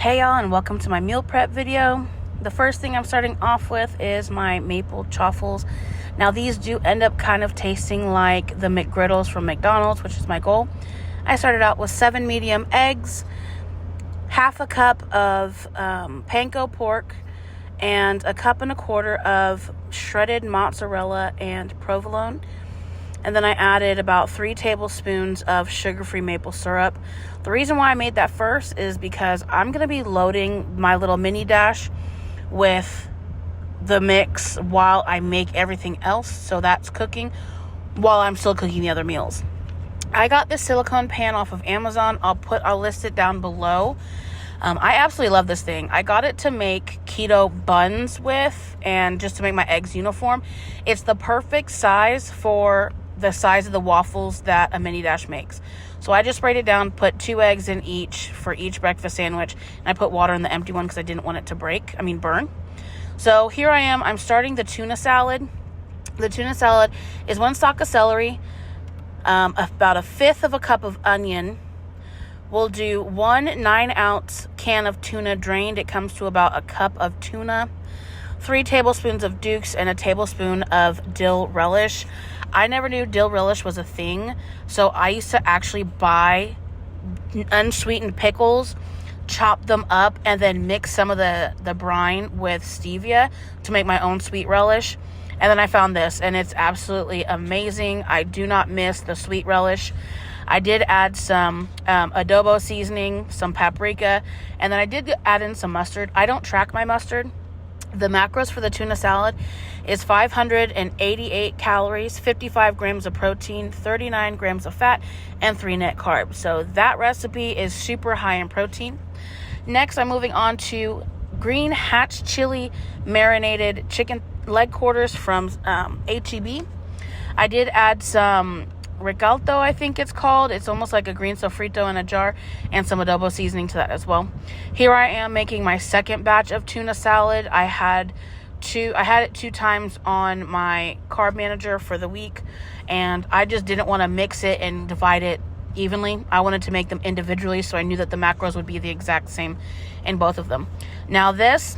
Hey y'all, and welcome to my meal prep video. The first thing I'm starting off with is my maple chaffles. Now these do end up kind of tasting like the McGriddles from McDonald's, which is my goal. I started out with 7 medium eggs, half a cup of panko pork, and a cup and a quarter of shredded mozzarella and provolone. And then I added about 3 tablespoons of sugar-free maple syrup. The reason why I made that first is because I'm going to be loading my little mini dash with the mix while I make everything else. So that's cooking while I'm still cooking the other meals. I got this silicone pan off of Amazon. I'll list it down below. I absolutely love this thing. I got it to make keto buns with and just to make my eggs uniform. It's the perfect size for the size of the waffles that a mini dash makes. So I just sprayed it down, put 2 eggs in each for each breakfast sandwich, and I put water in the empty one because I didn't want it to burn. So here I am. I'm starting the tuna salad. The tuna salad is 1 stalk of celery, about 1/5 of a cup of onion. We'll do 1 9-ounce can of tuna drained. It comes to about a cup of tuna, 3 tablespoons of Dukes, and a tablespoon of dill relish. I never knew dill relish was a thing, so I used to actually buy unsweetened pickles, chop them up, and then mix some of the brine with stevia to make my own sweet relish. And then I found this, and it's absolutely amazing. I do not miss the sweet relish. I did add some adobo seasoning, some paprika, and then I did add in some mustard. I don't track my mustard. The macros for the tuna salad is 588 calories, 55 grams of protein, 39 grams of fat, and 3 net carbs. So that recipe is super high in protein. Next, I'm moving on to green hatch chili marinated chicken leg quarters from HEB. I did add some Recalto, I think it's called. It's almost like a green sofrito in a jar, and some adobo seasoning to that as well. Here I am making my second batch of tuna salad. I had it 2 times on my carb manager for the week, and I just didn't want to mix it and divide it evenly. I wanted to make them individually, so I knew that the macros would be the exact same in both of them. Now this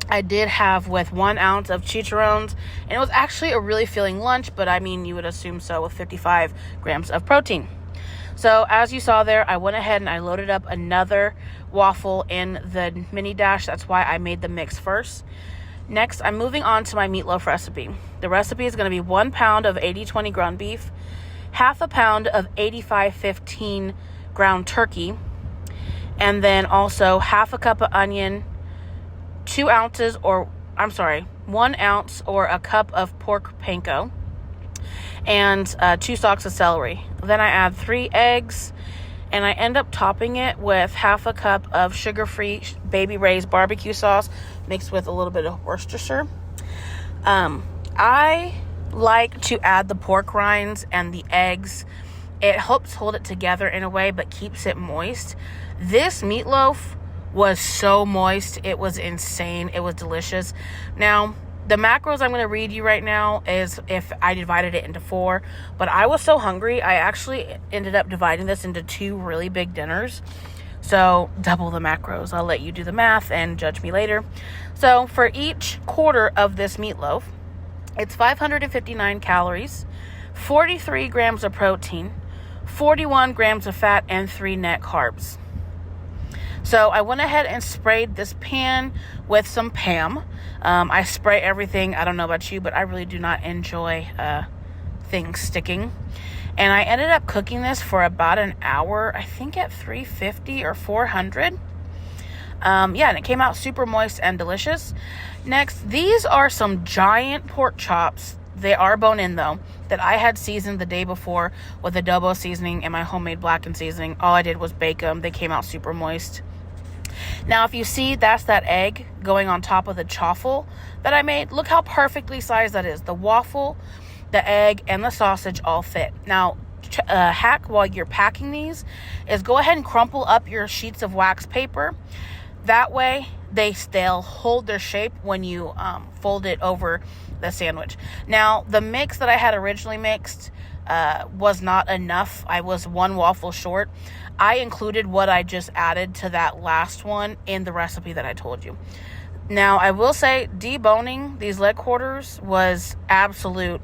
I did have with 1 ounce of chicharrones, and it was actually a really filling lunch, but I mean, you would assume so with 55 grams of protein. So as you saw there, I went ahead and I loaded up another waffle in the mini dash. That's why I made the mix first. Next, I'm moving on to my meatloaf recipe. The recipe is going to be 1 pound of 80/20 ground beef, half a pound of 85/15 ground turkey, and then also half a cup of onion, 1 ounce or a cup of pork panko, and 2 stalks of celery. Then I add 3 eggs, and I end up topping it with half a cup of sugar-free Baby Ray's barbecue sauce mixed with a little bit of Worcestershire. I like to add the pork rinds and the eggs. It helps hold it together in a way, but keeps it moist. This meatloaf was so moist. It was insane. It was delicious. Now, the macros I'm going to read you right now is if I divided it into 4, but I was so hungry, I actually ended up dividing this into 2 really big dinners. So, double the macros. I'll let you do the math and judge me later. So, for each quarter of this meatloaf, it's 559 calories, 43 grams of protein, 41 grams of fat, and 3 net carbs. So I went ahead and sprayed this pan with some Pam. I spray everything. I don't know about you, but I really do not enjoy things sticking. And I ended up cooking this for about an hour, I think at 350 or 400. And it came out super moist and delicious. Next, these are some giant pork chops. They are bone-in though, that I had seasoned the day before with adobo seasoning and my homemade blackened seasoning. All I did was bake them. They came out super moist. Now, if you see, that's that egg going on top of the chaffle that I made. Look how perfectly sized that is. The waffle, the egg, and the sausage all fit. Now, hack while you're packing these is go ahead and crumple up your sheets of wax paper. That way, they'll hold their shape when you fold it over the sandwich. Now, the mix that I had originally mixed, was not enough. I was one waffle short. I included what I just added to that last one in the recipe that I told you. Now, I will say deboning these leg quarters was absolute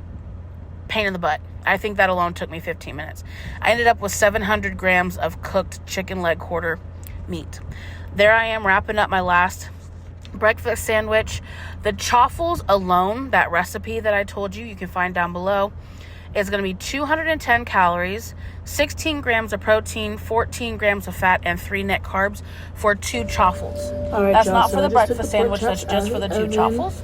pain in the butt. I think that alone took me 15 minutes. I ended up with 700 grams of cooked chicken leg quarter meat. There I am wrapping up my last breakfast sandwich. The chaffles alone, that recipe that I told you, you can find down below, is going to be 210 calories, 16 grams of protein, 14 grams of fat, and 3 net carbs for 2 chaffles. All right, that's y'all, not so for the I just took breakfast the pork sandwich, that's chops just for the 2 chaffles.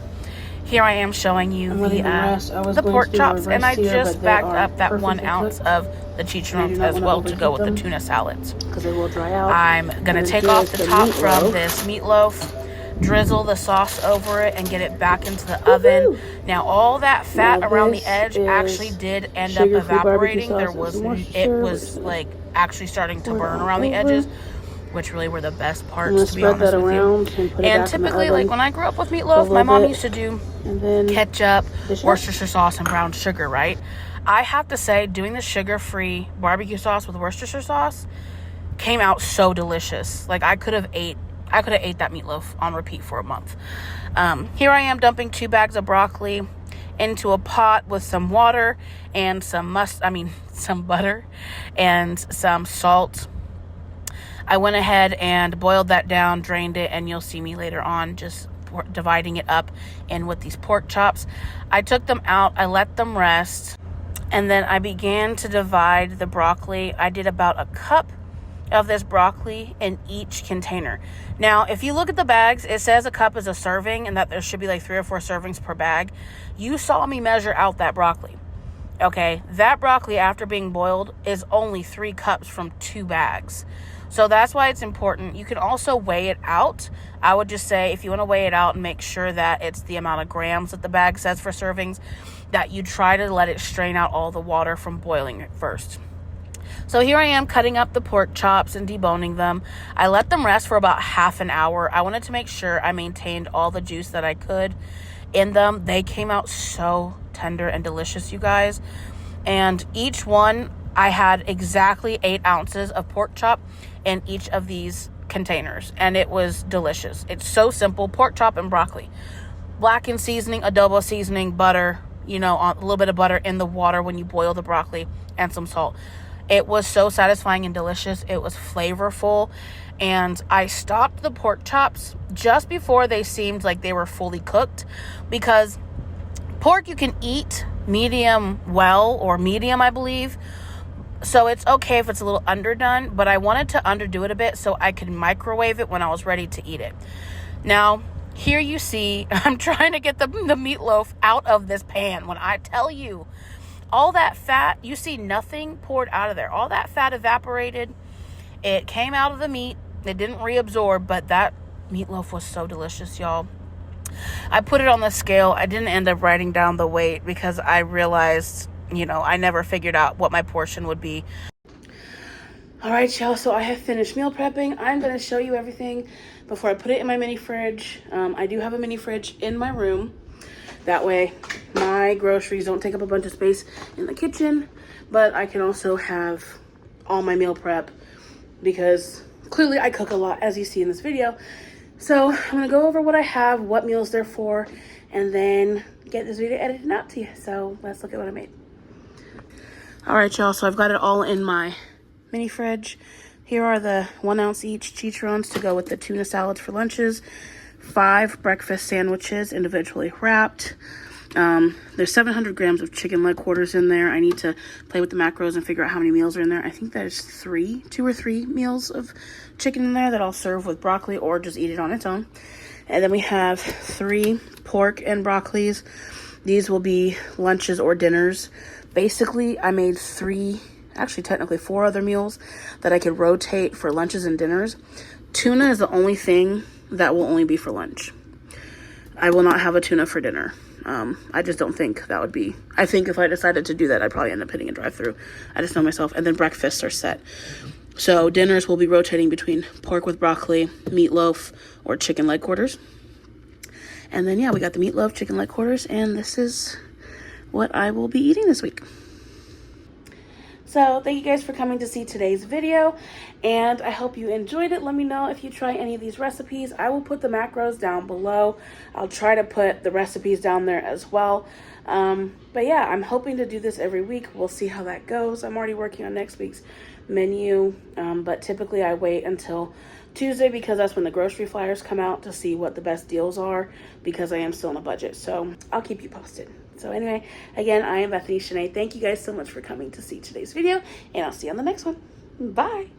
Here I am showing you the pork chops, and I just backed up that 1 ounce of the chicharrones as well to go with the tuna salads. Because they will dry out. I'm going to take off the top from this meatloaf, drizzle the sauce over it, and get it back into the oven. Now, all that fat around the edge actually did end up evaporating. It was like actually starting to burn around the edges, which really were the best parts, to be honest with you. And typically, like when I grew up with meatloaf, my mom used to do ketchup, Worcestershire sauce, and brown sugar, right? I have to say, doing the sugar-free barbecue sauce with Worcestershire sauce came out so delicious. Like I could have ate that meatloaf on repeat for a month. Here I am dumping 2 bags of broccoli into a pot with some water and some butter and some salt. I went ahead and boiled that down, drained it, and you'll see me later on just dividing it up in with these pork chops. I took them out, I let them rest, and then I began to divide the broccoli. I did about a cup of this broccoli in each container. Now, if you look at the bags, it says a cup is a serving and that there should be like 3 or 4 servings per bag. You saw me measure out that broccoli. Okay, that broccoli after being boiled is only 3 cups from 2 bags. So that's why it's important. You can also weigh it out. I would just say if you want to weigh it out and make sure that it's the amount of grams that the bag says for servings, that you try to let it strain out all the water from boiling it first. So here I am cutting up the pork chops and deboning them. I let them rest for about half an hour. I wanted to make sure I maintained all the juice that I could in them. They came out so tender and delicious, you guys. And each one, I had exactly 8 ounces of pork chop in each of these containers, and it was delicious. It's so simple. Pork chop and broccoli, blackened seasoning, adobo seasoning, butter, a little bit of butter in the water when you boil the broccoli, and some salt. It was so satisfying and delicious. It was flavorful, and I stopped the pork chops just before they seemed like they were fully cooked, because pork you can eat medium well, or medium, I believe. So it's okay if it's a little underdone, but I wanted to underdo it a bit so I could microwave it when I was ready to eat it. Now, here you see, I'm trying to get the meatloaf out of this pan. When I tell you, all that fat, you see nothing poured out of there. All that fat evaporated. It came out of the meat. It didn't reabsorb, but that meatloaf was so delicious, y'all. I put it on the scale. I didn't end up writing down the weight because I realized, I never figured out what my portion would be. All right, y'all, so I have finished meal prepping. I'm going to show you everything before I put it in my mini fridge. I do have a mini fridge in my room. That way my groceries don't take up a bunch of space in the kitchen, but I can also have all my meal prep because clearly I cook a lot, as you see in this video. So I'm going to go over what I have, what meals they're for, and then get this video edited out to you. So let's look at what I made. All right, y'all, so I've got it all in my mini fridge. Here are the 1 ounce each chicharrones to go with the tuna salads for lunches. 5 breakfast sandwiches individually wrapped. There's 700 grams of chicken leg quarters in there. I need to play with the macros and figure out how many meals are in there. I think there's 2 or 3 meals of chicken in there that I'll serve with broccoli or just eat it on its own. And then we have 3 pork and broccolis. These will be lunches or dinners. Basically, I made 4 other meals that I could rotate for lunches and dinners. Tuna is the only thing that will only be for lunch. I will not have a tuna for dinner. I just don't think that would be... I think if I decided to do that, I'd probably end up hitting a drive-thru. I just know myself. And then breakfasts are set. So dinners will be rotating between pork with broccoli, meatloaf, or chicken leg quarters. And then, yeah, we got the meatloaf, chicken leg quarters, and this is what I will be eating this week. So thank you guys for coming to see today's video, and I hope you enjoyed it. Let me know if you try any of these recipes. I will put the macros down below. I'll try to put the recipes down there as well. But yeah, I'm hoping to do this every week. We'll see how that goes. I'm already working on next week's menu, but typically I wait until Tuesday because that's when the grocery flyers come out to see what the best deals are, because I am still on a budget. So I'll keep you posted. So anyway, again, I am Bethany Shanae. Thank you guys so much for coming to see today's video, and I'll see you on the next one. Bye.